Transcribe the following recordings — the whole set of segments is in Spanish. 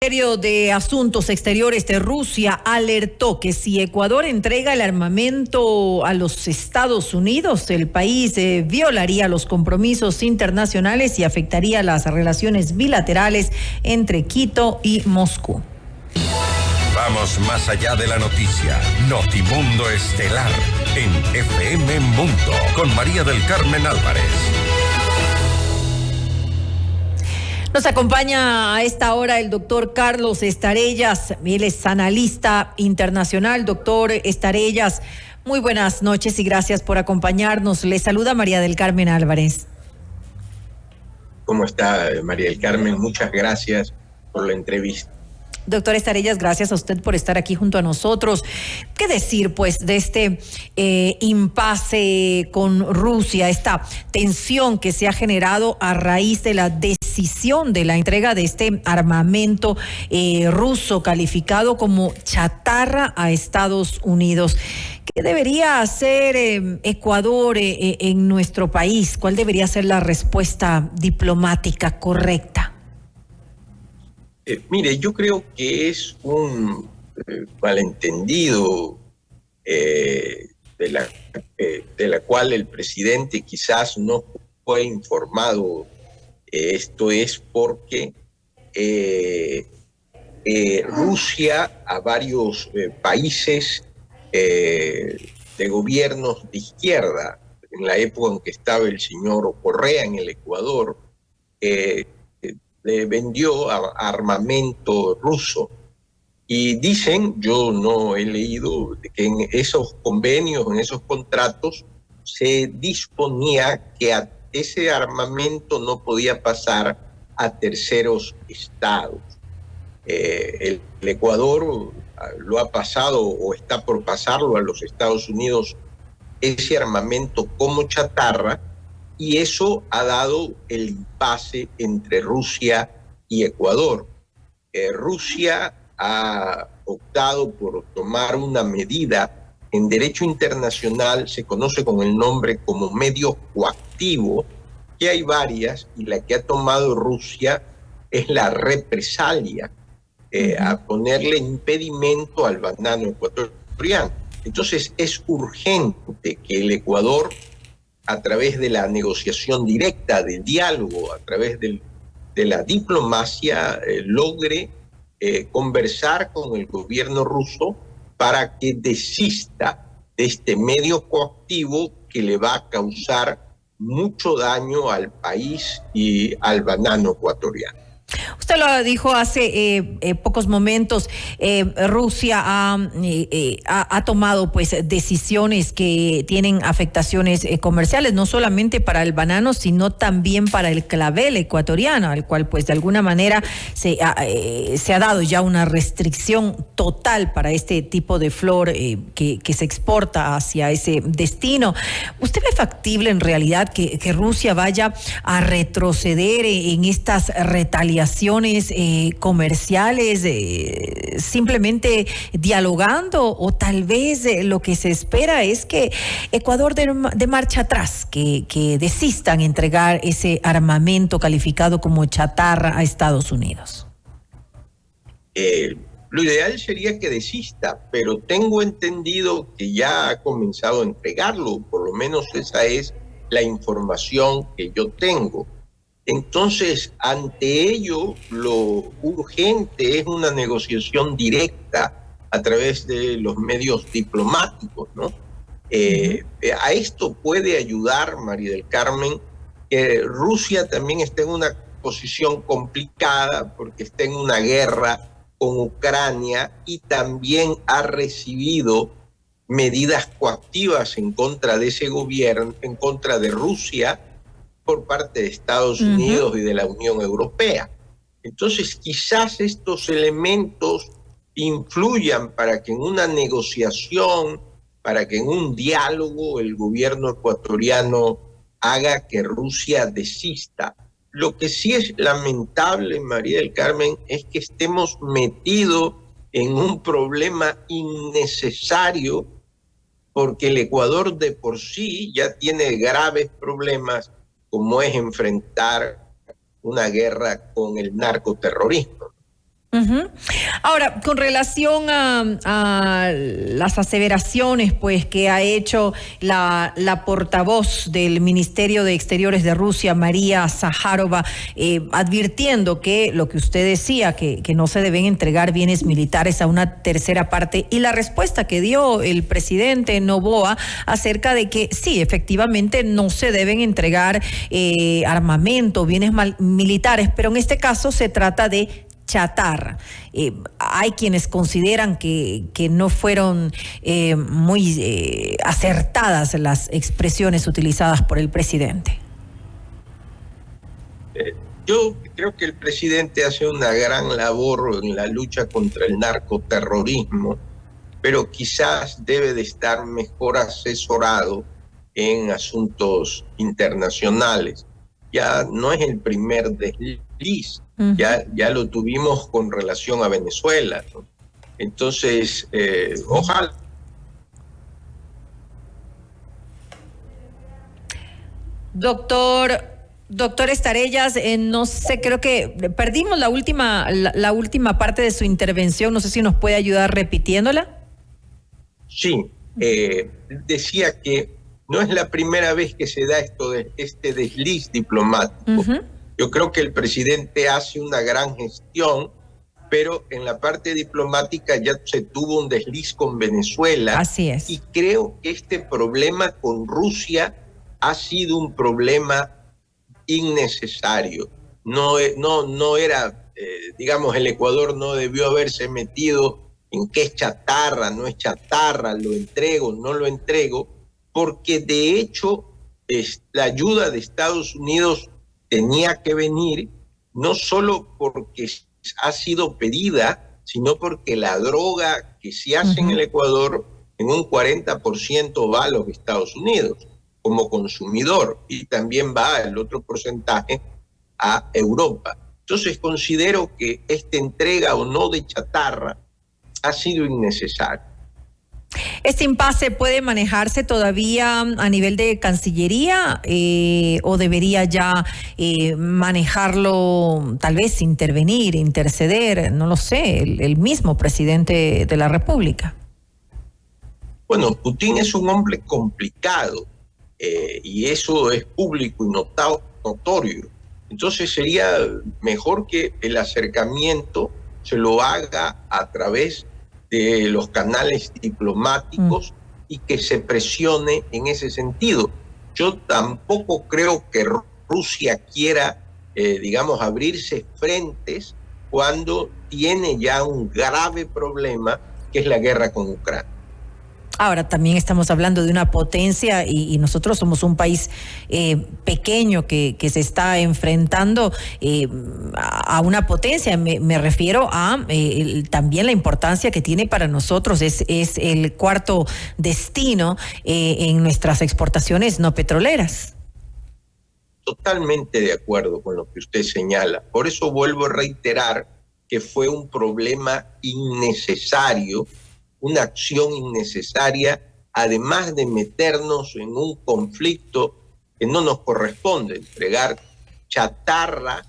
El Ministerio de Asuntos Exteriores de Rusia alertó que si Ecuador entrega el armamento a los Estados Unidos, el país violaría los compromisos internacionales y afectaría las relaciones bilaterales entre Quito y Moscú. Vamos más allá de la noticia. Notimundo Estelar en FM Mundo con María del Carmen Álvarez. Nos acompaña a esta hora el doctor Carlos Estarellas, él es analista internacional. Doctor Estarellas, muy buenas noches y gracias por acompañarnos. Le saluda María del Carmen Álvarez. ¿Cómo está, María del Carmen? Muchas gracias por la entrevista. Doctor Estarellas, gracias a usted por estar aquí junto a nosotros. ¿Qué decir, pues, de este impasse con Rusia, esta tensión que se ha generado a raíz de la decisión de la entrega de este armamento ruso calificado como chatarra a Estados Unidos? ¿Qué debería hacer Ecuador en nuestro país? ¿Cuál debería ser la respuesta diplomática correcta? Mire, yo creo que es un malentendido de la cual el presidente quizás no fue informado. Esto es porque Rusia a varios países de gobiernos de izquierda, en la época en que estaba el señor Correa en el Ecuador, le vendió armamento ruso. Y dicen, yo no he leído, que en esos convenios, en esos contratos, se disponía que ese armamento no podía pasar a terceros estados. El Ecuador lo ha pasado o está por pasarlo a los Estados Unidos ese armamento como chatarra, y eso ha dado el impasse entre Rusia y Ecuador. Rusia ha optado por tomar una medida en derecho internacional, se conoce con el nombre como medio coactivo, que hay varias, y la que ha tomado Rusia es la represalia, a ponerle impedimento al banano ecuatoriano. Entonces es urgente que el Ecuador, a través de la negociación directa, del diálogo, a través de la diplomacia, logre conversar con el gobierno ruso para que desista de este medio coactivo que le va a causar mucho daño al país y al banano ecuatoriano. Usted lo dijo hace pocos momentos, Rusia ha tomado pues decisiones que tienen afectaciones comerciales, no solamente para el banano, sino también para el clavel ecuatoriano, al cual pues de alguna manera se ha dado ya una restricción total para este tipo de flor que se exporta hacia ese destino. ¿Usted ve factible en realidad que Rusia vaya a retroceder en estas retaliaciones comerciales, simplemente dialogando, o tal vez lo que se espera es que Ecuador de marcha atrás, que desistan entregar ese armamento calificado como chatarra a Estados Unidos? Lo ideal sería que desista, pero tengo entendido que ya ha comenzado a entregarlo, por lo menos esa es la información que yo tengo. Entonces, ante ello, lo urgente es una negociación directa a través de los medios diplomáticos, ¿no? A esto puede ayudar, María del Carmen, que Rusia también está en una posición complicada porque está en una guerra con Ucrania y también ha recibido medidas coactivas en contra de ese gobierno, en contra de Rusia, por parte de Estados Unidos y de la Unión Europea. Entonces, quizás estos elementos influyan para que en una negociación, para que en un diálogo el gobierno ecuatoriano haga que Rusia desista. Lo que sí es lamentable, María del Carmen, es que estemos metidos en un problema innecesario, porque el Ecuador de por sí ya tiene graves problemas, como es enfrentar una guerra con el narcoterrorismo. Uh-huh. Ahora, con relación a las aseveraciones pues que ha hecho la portavoz del Ministerio de Exteriores de Rusia, María Zaharova, advirtiendo que lo que usted decía, que no se deben entregar bienes militares a una tercera parte, y la respuesta que dio el presidente Noboa acerca de que sí, efectivamente no se deben entregar armamento, bienes militares, pero en este caso se trata de chatarra. Hay quienes consideran que no fueron muy acertadas las expresiones utilizadas por el presidente. Yo creo que el presidente hace una gran labor en la lucha contra el narcoterrorismo, pero quizás debe de estar mejor asesorado en asuntos internacionales. Ya no es el primer desliz. Ya lo tuvimos con relación a Venezuela, ¿no? Entonces, ojalá. Doctor Estarellas, no sé, creo que perdimos la última parte de su intervención. No sé si nos puede ayudar repitiéndola. Sí, decía que no es la primera vez que se da este desliz diplomático. Uh-huh. Yo creo que el presidente hace una gran gestión, pero en la parte diplomática ya se tuvo un desliz con Venezuela. Así es. Y creo que este problema con Rusia ha sido un problema innecesario. No era, digamos, el Ecuador no debió haberse metido en qué es chatarra, no es chatarra, lo entrego, no lo entrego, porque de hecho la ayuda de Estados Unidos tenía que venir no solo porque ha sido pedida, sino porque la droga que se hace en el Ecuador en un 40% va a los Estados Unidos como consumidor y también va el otro porcentaje a Europa. Entonces considero que esta entrega o no de chatarra ha sido innecesaria. ¿Este impasse puede manejarse todavía a nivel de Cancillería o debería ya manejarlo, tal vez intervenir, interceder, no lo sé, el mismo presidente de la República? Bueno, Putin es un hombre complicado y eso es público y notorio. Entonces sería mejor que el acercamiento se lo haga a través de los canales diplomáticos y que se presione en ese sentido. Yo tampoco creo que Rusia quiera, digamos, abrirse frentes cuando tiene ya un grave problema que es la guerra con Ucrania. Ahora, también estamos hablando de una potencia y nosotros somos un país pequeño que se está enfrentando a una potencia. Me refiero a también la importancia que tiene para nosotros. Es el cuarto destino en nuestras exportaciones no petroleras. Totalmente de acuerdo con lo que usted señala. Por eso vuelvo a reiterar que fue un problema innecesario, una acción innecesaria, además de meternos en un conflicto que no nos corresponde, entregar chatarra,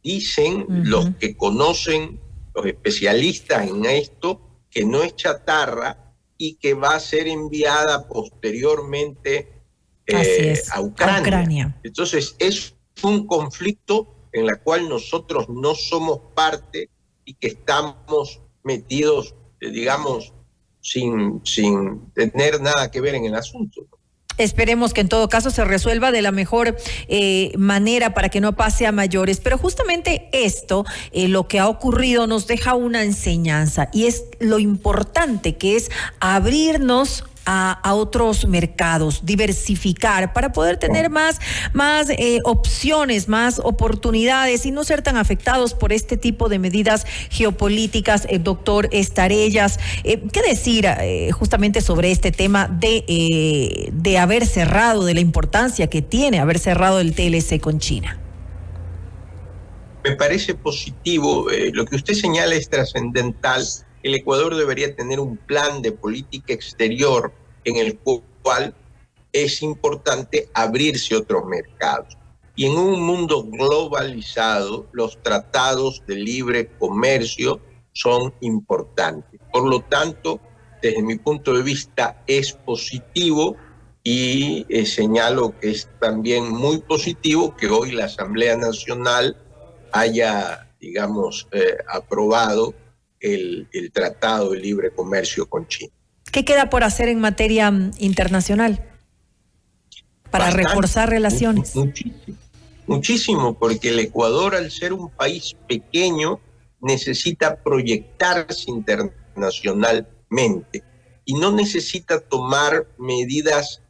dicen los que conocen, los especialistas en esto, que no es chatarra y que va a ser enviada posteriormente a Ucrania. Entonces es un conflicto en el cual nosotros no somos parte y que estamos metidos, digamos, sin tener nada que ver en el asunto. Esperemos que en todo caso se resuelva de la mejor manera para que no pase a mayores. Pero justamente esto, lo que ha ocurrido, nos deja una enseñanza y es lo importante que es abrirnos a otros mercados, diversificar para poder tener más opciones, más oportunidades y no ser tan afectados por este tipo de medidas geopolíticas. Doctor Estarellas, ¿qué decir justamente sobre este tema de haber cerrado, de la importancia que tiene haber cerrado el TLC con China? Me parece positivo, lo que usted señala es trascendental. El Ecuador debería tener un plan de política exterior en el cual es importante abrirse a otros mercados. Y en un mundo globalizado, los tratados de libre comercio son importantes. Por lo tanto, desde mi punto de vista, es positivo y señalo que es también muy positivo que hoy la Asamblea Nacional haya, digamos, aprobado el Tratado de Libre Comercio con China. ¿Qué queda por hacer en materia internacional para reforzar relaciones? Muchísimo, porque el Ecuador, al ser un país pequeño, necesita proyectarse internacionalmente y no necesita tomar medidas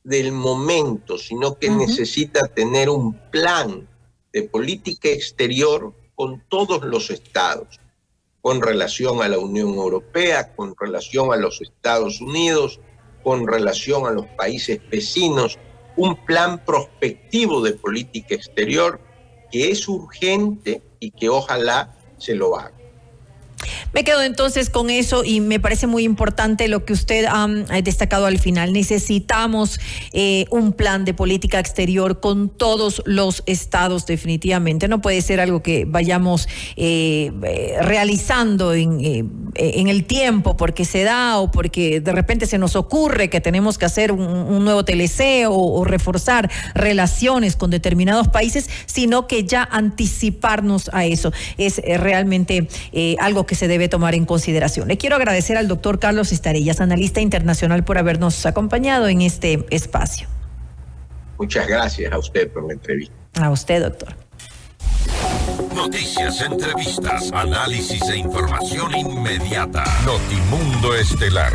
del momento, sino que necesita tener un plan de política exterior con todos los estados, con relación a la Unión Europea, con relación a los Estados Unidos, con relación a los países vecinos, un plan prospectivo de política exterior que es urgente y que ojalá se lo haga. Me quedo entonces con eso y me parece muy importante lo que usted ha destacado al final. Necesitamos un plan de política exterior con todos los estados definitivamente. No puede ser algo que vayamos realizando en el tiempo porque se da o porque de repente se nos ocurre que tenemos que hacer un nuevo TLC o reforzar relaciones con determinados países, sino que ya anticiparnos a eso. Es realmente algo que se debe tomar en consideración. Le quiero agradecer al doctor Carlos Estarellas, analista internacional, por habernos acompañado en este espacio. Muchas gracias a usted por la entrevista. A usted, doctor. Noticias, entrevistas, análisis e información inmediata. Notimundo Estelar.